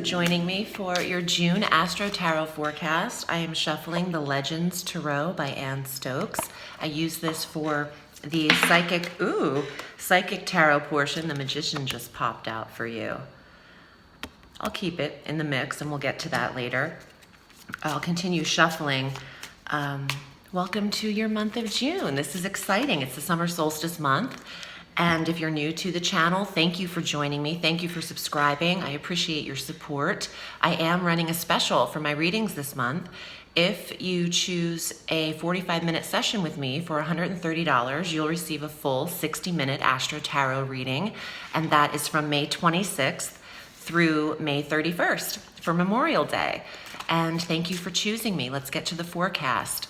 joining me for your June Astro Tarot forecast. I am shuffling the Legends Tarot by Anne Stokes. I use this for the psychic tarot portion. The Magician just popped out for you. I'll keep it in the mix and we'll get to that later. I'll continue shuffling. Welcome to your month of June. This is exciting. It's the summer solstice month. And if you're new to the channel, thank you for joining me. Thank you for subscribing. I appreciate your support. I am running a special for my readings this month. If you choose a 45-minute session with me for $130, you'll receive a full 60-minute Astro Tarot reading. And that is from May 26th through May 31st for Memorial Day. And thank you for choosing me. Let's get to the forecast.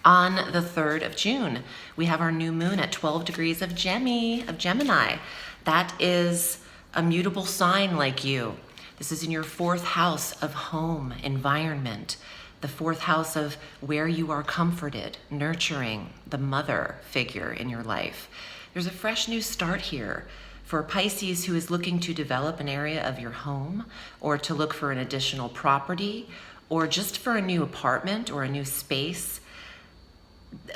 On the 3rd of June, we have our new moon at 12 degrees of Gemini. That is a mutable sign like you. This is in your 4th house of home, environment, the 4th house of where you are comforted, nurturing, the mother figure in your life. There's a fresh new start here for Pisces who is looking to develop an area of your home or to look for an additional property or just for a new apartment or a new space.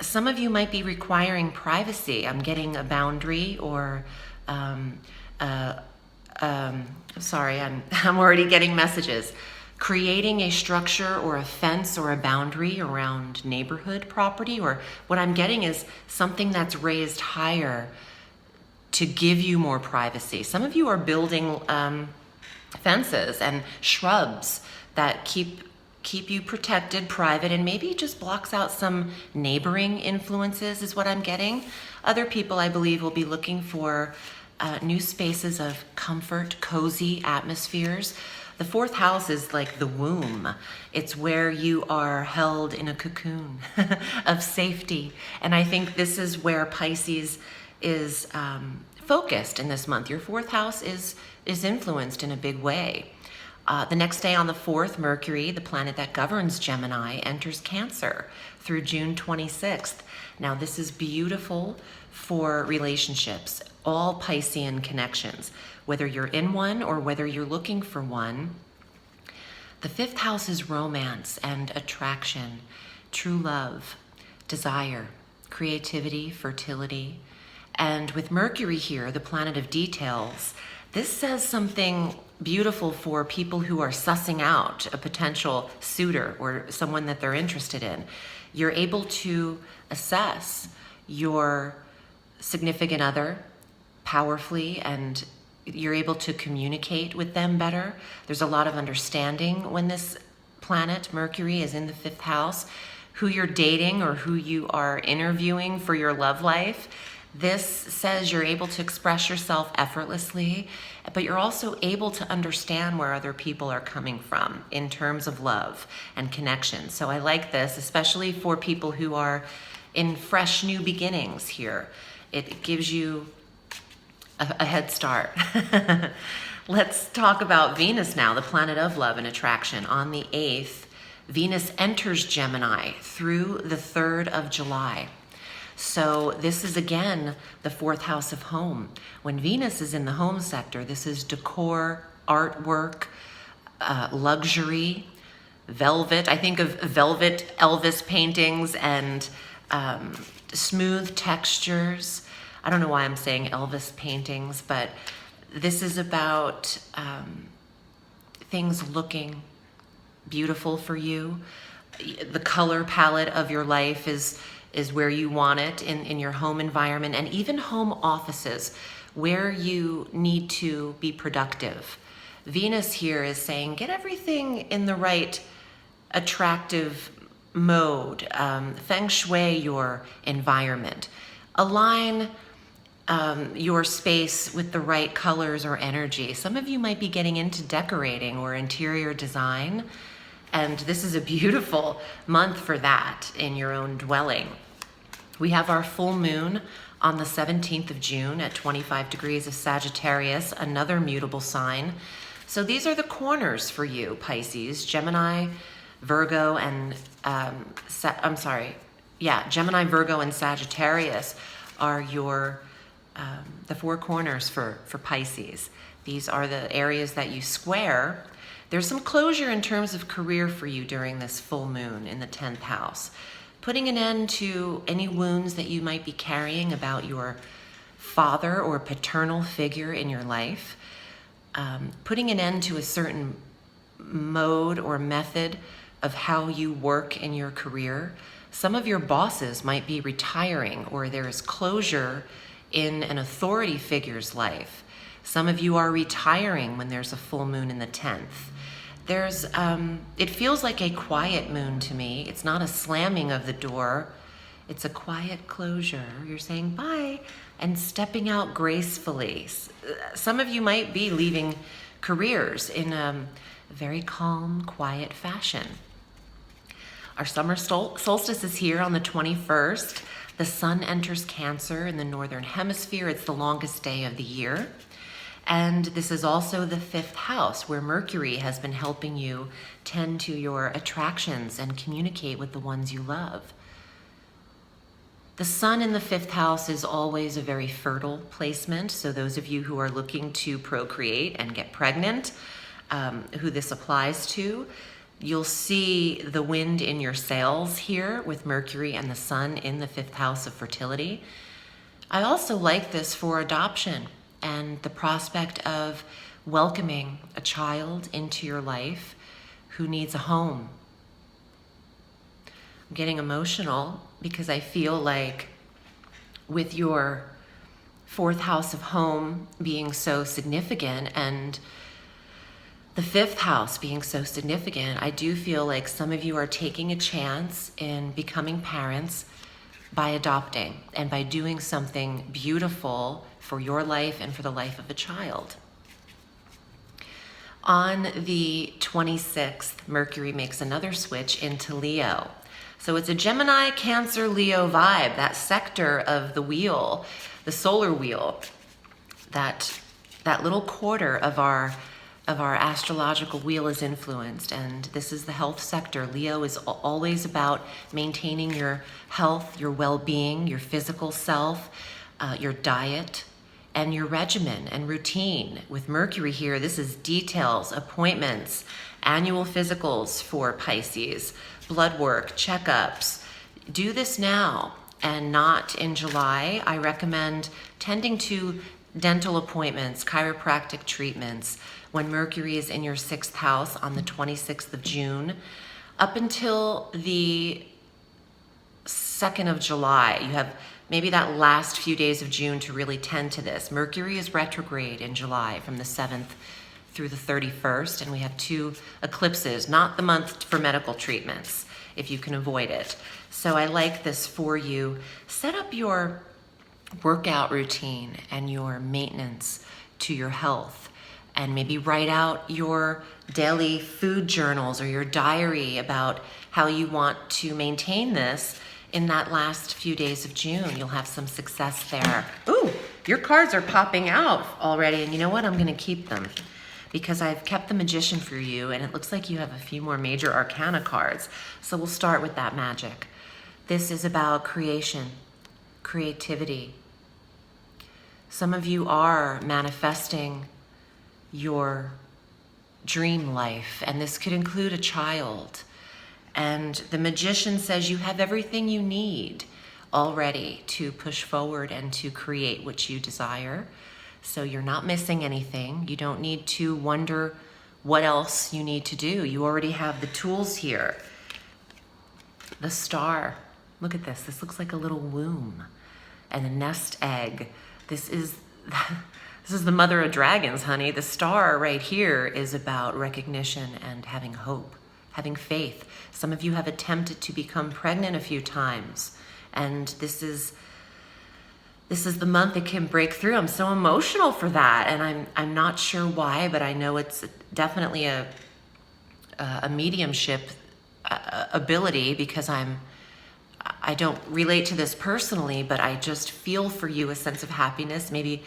Some of you might be requiring privacy. I'm getting a boundary or, sorry, I'm already getting messages. Creating a structure or a fence or a boundary around neighborhood property, or what I'm getting is something that's raised higher to give you more privacy. Some of you are building fences and shrubs that keep you protected, private, and maybe just blocks out some neighboring influences is what I'm getting. Other people, I believe, will be looking for new spaces of comfort, cozy atmospheres. The 4th house is like the womb. It's where you are held in a cocoon of safety. And I think this is where Pisces is focused in this month. Your 4th house is influenced in a big way. The next day on the 4th, Mercury, the planet that governs Gemini, enters Cancer through June 26th. Now, this is beautiful for relationships, all Piscean connections, whether you're in one or whether you're looking for one. The 5th house is romance and attraction, true love, desire, creativity, fertility. And with Mercury here, the planet of details, this says something beautiful for people who are sussing out a potential suitor or someone that they're interested in. You're able to assess your significant other powerfully, and you're able to communicate with them better. There's a lot of understanding when this planet, Mercury, is in the 5th house. Who you're dating or who you are interviewing for your love life, this says you're able to express yourself effortlessly, but you're also able to understand where other people are coming from in terms of love and connection. So I like this, especially for people who are in fresh new beginnings here. It gives you a head start. Let's talk about Venus now, the planet of love and attraction. On the 8th, Venus enters Gemini through the 3rd of July. So this is, again, the 4th house of home. When Venus is in the home sector, this is decor, artwork, luxury, velvet. I think of velvet Elvis paintings and smooth textures. I don't know why I'm saying Elvis paintings, but this is about things looking beautiful for you. The color palette of your life is where you want it in your home environment, and even home offices where you need to be productive. Venus here is saying, get everything in the right attractive mode. Feng shui your environment. Align your space with the right colors or energy. Some of you might be getting into decorating or interior design, and this is a beautiful month for that in your own dwelling. We have our full moon on the 17th of June at 25 degrees of Sagittarius, another mutable sign. So these are the corners for you, Pisces, Gemini, Virgo, and Gemini, Virgo, and Sagittarius are your the 4 corners for Pisces. These are the areas that you square There's some closure in terms of career for you during this full moon in the 10th house. Putting an end to any wounds that you might be carrying about your father or paternal figure in your life. Putting an end to a certain mode or method of how you work in your career. Some of your bosses might be retiring, or there is closure in an authority figure's life. Some of you are retiring when there's a full moon in the 10th. It feels like a quiet moon to me. It's not a slamming of the door. It's a quiet closure. You're saying bye and stepping out gracefully. Some of you might be leaving careers in a very calm, quiet fashion. Our summer solstice is here on the 21st. The sun enters Cancer in the northern hemisphere. It's the longest day of the year. And this is also the 5th house, where Mercury has been helping you tend to your attractions and communicate with the ones you love. The sun in the 5th house is always a very fertile placement. So those of you who are looking to procreate and get pregnant, who this applies to, you'll see the wind in your sails here with Mercury and the sun in the 5th house of fertility. I also like this for adoption and the prospect of welcoming a child into your life who needs a home. I'm getting emotional because I feel like with your 4th house of home being so significant and the 5th house being so significant, I do feel like some of you are taking a chance in becoming parents by adopting and by doing something beautiful for your life and for the life of a child. On the 26th, Mercury makes another switch into Leo. So it's a Gemini, Cancer, Leo vibe, that sector of the wheel, the solar wheel, that little quarter of our astrological wheel is influenced, and this is the health sector. Leo is always about maintaining your health, your well-being, your physical self, your diet, and your regimen and routine. With Mercury here, this is details, appointments, annual physicals for Pisces, blood work, checkups. Do this now and not in July. I recommend tending to dental appointments, chiropractic treatments, when Mercury is in your 6th house on the 26th of June, up until the 2nd of July. You have maybe that last few days of June to really tend to this. Mercury is retrograde in July from the 7th through the 31st, and we have 2 eclipses, not the month for medical treatments, if you can avoid it. So I like this for you. Set up your workout routine and your maintenance to your health, and maybe write out your daily food journals or your diary about how you want to maintain this in that last few days of June. You'll have some success there. Ooh, your cards are popping out already, and you know what? I'm going to keep them because I've kept the Magician for you, and it looks like you have a few more major arcana cards. So we'll start with that magic. This is about creation, creativity. Some of you are manifesting your dream life, and this could include a child. And the Magician says you have everything you need already to push forward and to create what you desire. So you're not missing anything. You don't need to wonder what else you need to do. You already have the tools here. The star. Look at this. This looks like a little womb and a nest egg. This is the mother of dragons, honey. The star right here is about recognition and having hope, having faith. Some of you have attempted to become pregnant a few times, and this is the month it can break through. I'm so emotional for that, and I'm not sure why, but I know it's definitely a mediumship ability, because I don't relate to this personally, but I just feel for you a sense of happiness, maybe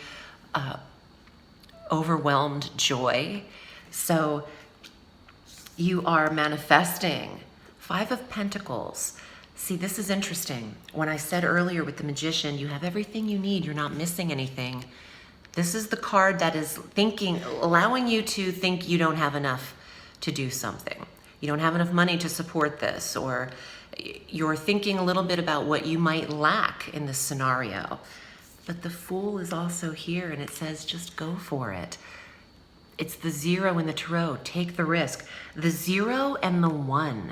overwhelmed joy. So you are manifesting. 5 of Pentacles. See, this is interesting. When I said earlier with the Magician, you have everything you need, you're not missing anything. This is the card that is allowing you to think you don't have enough to do something. You don't have enough money to support this, or you're thinking a little bit about what you might lack in this scenario. But the Fool is also here, and it says just go for it. It's the 0 in the Tarot. Take the risk. The 0 and the 1.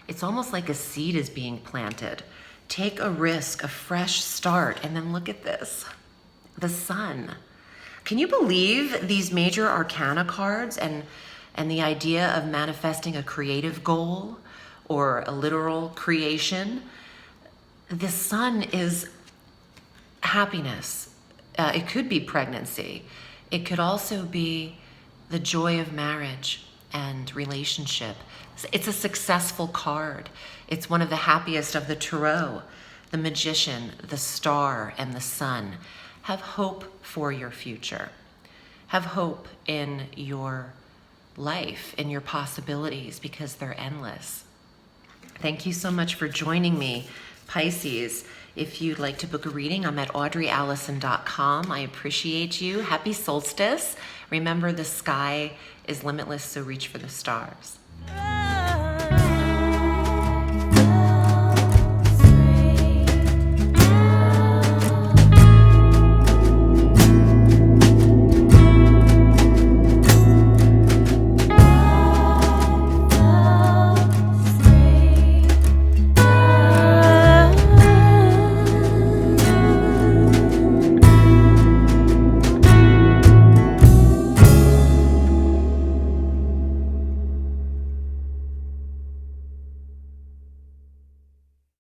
It's almost like a seed is being planted. Take a risk, a fresh start, and then look at this. The Sun. Can you believe these major arcana cards and the idea of manifesting a creative goal or a literal creation? The Sun is happiness. It could be pregnancy. It could also be the joy of marriage and relationship. It's a successful card. It's one of the happiest of the Tarot. The Magician, the Star, and the Sun. Have hope for your future. Have hope in your life, in your possibilities, because they're endless. Thank you so much for joining me, Pisces. If you'd like to book a reading, I'm at audreyalison.com. I appreciate you. Happy solstice. Remember, the sky is limitless, so reach for the stars.